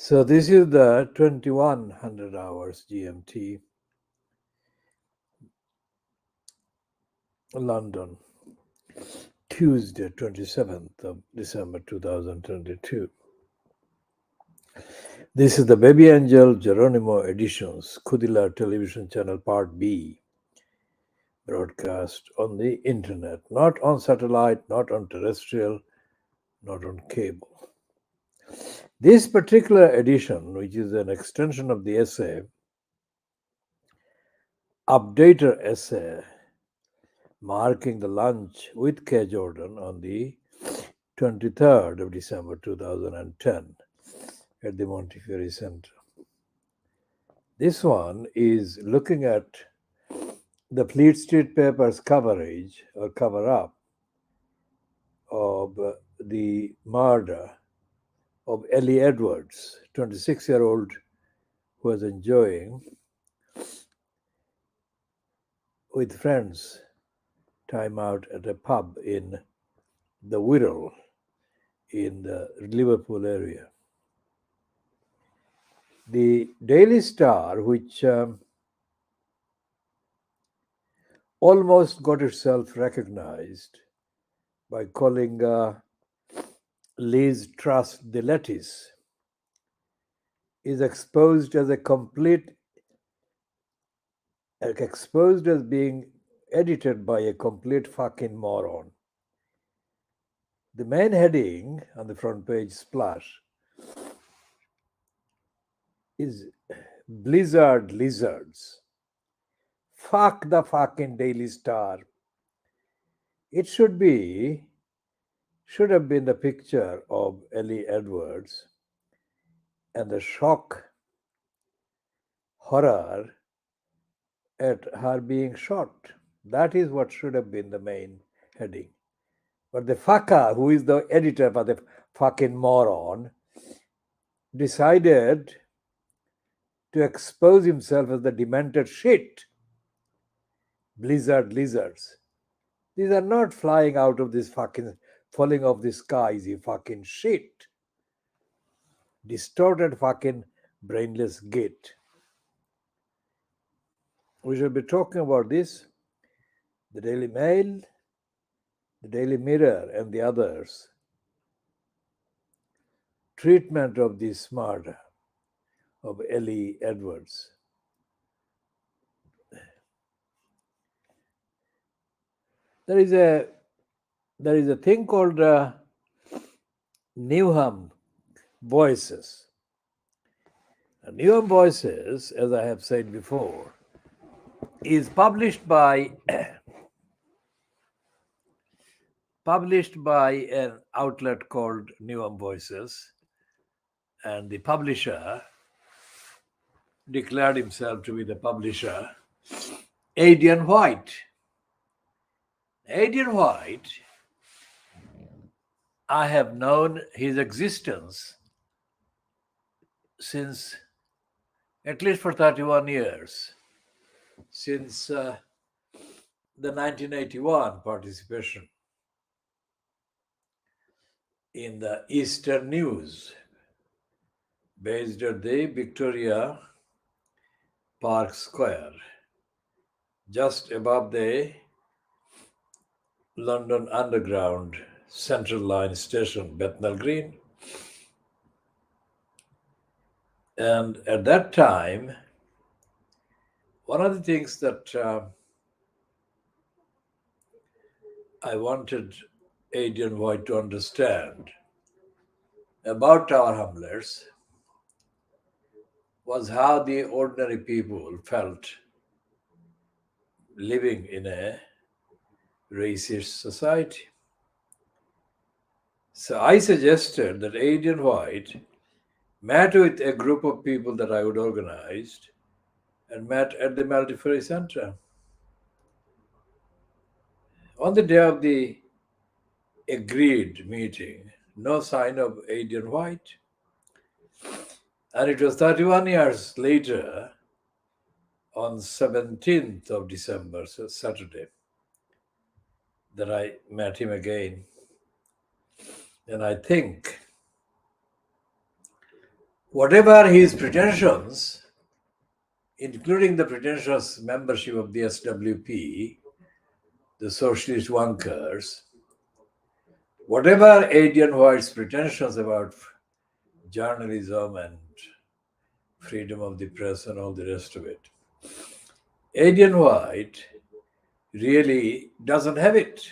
So this is the 2100 hours GMT, London, Tuesday, 27th of December 2022. This is the Baby Angel Geronimo Editions, Khoodeelaar Television Channel Part B, broadcast on the internet, not on satellite, not on terrestrial, not on cable. This particular edition, which is an extension of the essay, updater essay, marking the lunch with K. Jordan on the 23rd of December 2010 at the Montefiore Center. This one is looking at the Fleet Street Papers coverage or cover up of the murder of Ellie Edwards, 26-year-old who was enjoying with friends time out at a pub in the Wirral in the Liverpool area. The Daily Star, which almost got itself recognized by calling Liz Truss the lettuce, is exposed as being edited by a complete fucking moron. The main heading on the front page splash is Blizzard Lizards. Fuck the fucking Daily Star. It should have been the picture of Ellie Edwards and the shock, horror at her being shot. That is what should have been the main heading. But the fucker, who is the editor for the fucking moron, decided to expose himself as the demented shit. Blizzard lizards. These are not flying out of this fucking, falling off the skies, you fucking shit. Distorted fucking brainless git. We should be talking about this. The Daily Mail, the Daily Mirror, and the others. Treatment of this murder of Ellie Edwards. There is a thing called Newham Voices. Newham Voices, as I have said before, is published by an outlet called Newham Voices, and the publisher declared himself to be the publisher, Adrian White. Adrian White, I have known his existence since at least for 31 years, since the 1981 participation in the Eastern News, based at the Victoria Park Square, just above the London Underground Central Line station, Bethnal Green. And at that time, one of the things that I wanted Adrian White to understand about Tower Hamlets was how the ordinary people felt living in a racist society. So I suggested that Adrian White met with a group of people that I would organized and met at the Montefiore Center. On the day of the agreed meeting, no sign of Adrian White. And it was 31 years later, on 17th of December, so Saturday, that I met him again. And I think Whatever his pretensions, including the pretentious membership of the SWP, the socialist wankers, whatever Adrian White's pretensions about journalism and freedom of the press and all the rest of it, Adrian White really doesn't have it.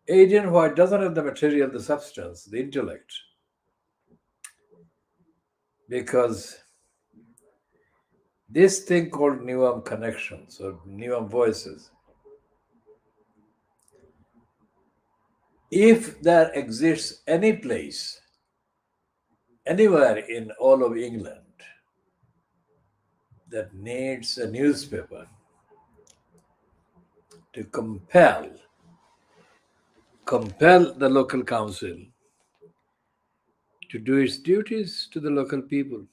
Adrian White doesn't have the material, the substance, the intellect, because this thing called Newham connections or Newham voices, if there exists any place, anywhere in all of England that needs a newspaper to compel the local council to do its duties to the local people,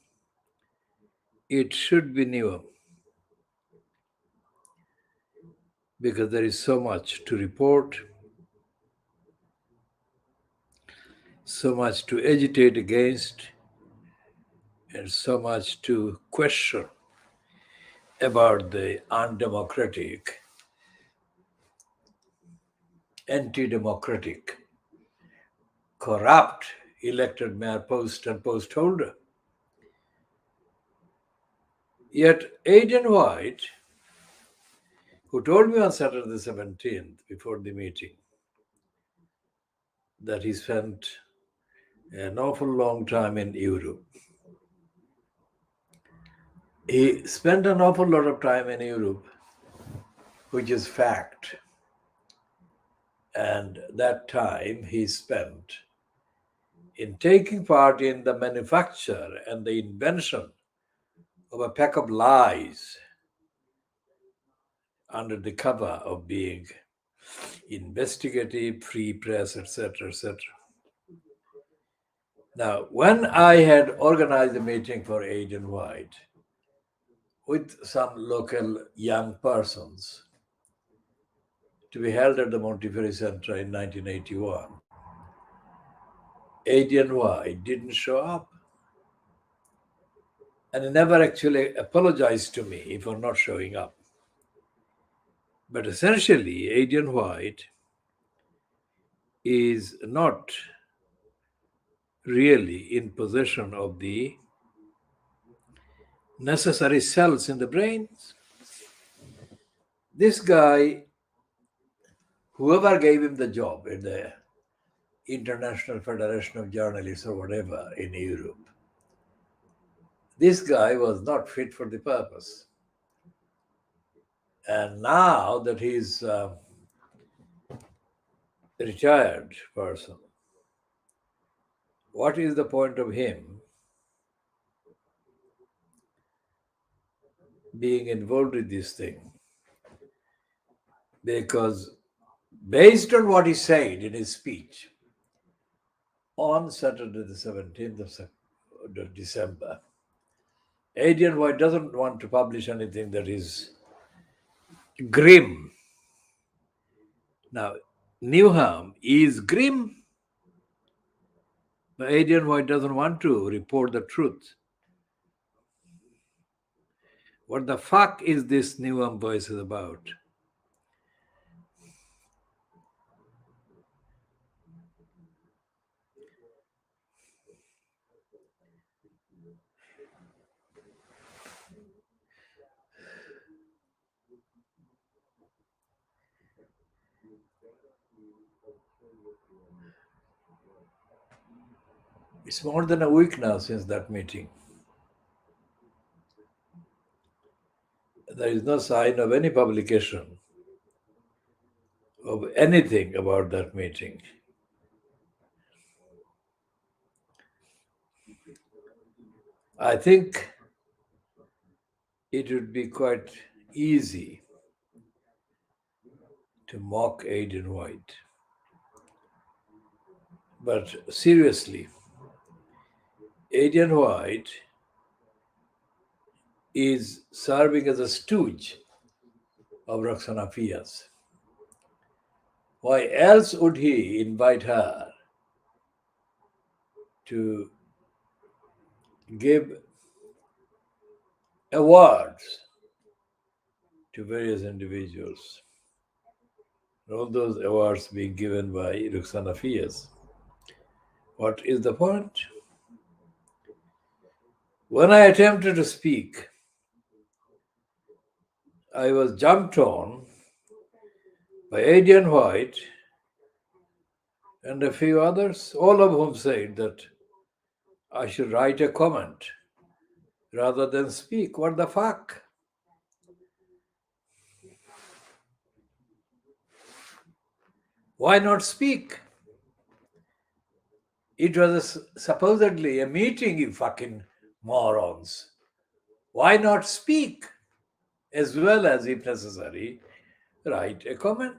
it should be Newham, because there is so much to report, so much to agitate against, and so much to question about the undemocratic, anti-democratic, corrupt elected mayor post and post holder. Yet Aidan White, who told me on Saturday the 17th before the meeting that he spent an awful long time in Europe. He spent an awful lot of time in Europe, which is fact. And that time he spent in taking part in the manufacture and the invention of a pack of lies under the cover of being investigative, free press, etc., etc. Now, when I had organized a meeting for Aidan White with some local young persons to be held at the Montefiore Center in 1981, Aidan White didn't show up. And he never actually apologized to me for not showing up. But essentially, Aidan White is not really in possession of the necessary cells in the brain. This guy, whoever gave him the job at the International Federation of Journalists or whatever in Europe, this guy was not fit for the purpose. And now that he's a retired person, what is the point of him being involved with this thing? Because based on what he said in his speech on Saturday the 17th of December, Adrian White doesn't want to publish anything that is grim. Now, Newham is grim, but Adrian White doesn't want to report the truth. What the fuck is this Newham voices about? It's more than a week now since that meeting. There is no sign of any publication of anything about that meeting. I think it would be quite easy to mock Aidan White. But seriously, Aidan White is serving as a stooge of Roxana Fias. Why else would he invite her to gave awards to various individuals. All those awards being given by Ruxana Fias. What is the point? When I attempted to speak, I was jumped on by Adrian White and a few others, all of whom said that I should write a comment rather than speak. What the fuck? Why not speak? It was supposedly a meeting, you fucking morons. Why not speak? As well as, if necessary, write a comment.